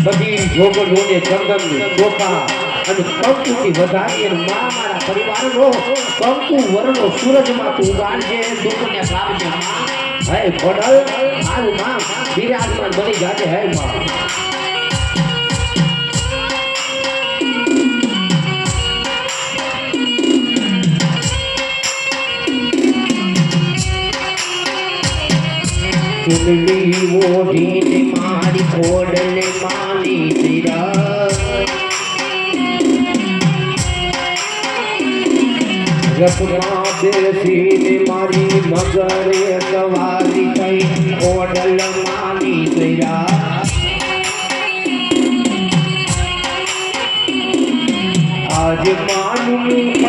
બધી જોગણોને ચંદન ચોખા અને કંકુથી વધારી અને મા મારા પરિવારનો કંકુ વરનો સૂરજમાં તું ઉગાડજે દુઃખને લાવજે હે ભડલ હાલ માં બિરાજમાન બની જાજે હે માં ચુંદડી ઓઢીને મારી ખોડલે માની સિરા રથમાં બેસીને મારી મગરે સવારી થઈ ખોડલ માની સિરા આજ માનું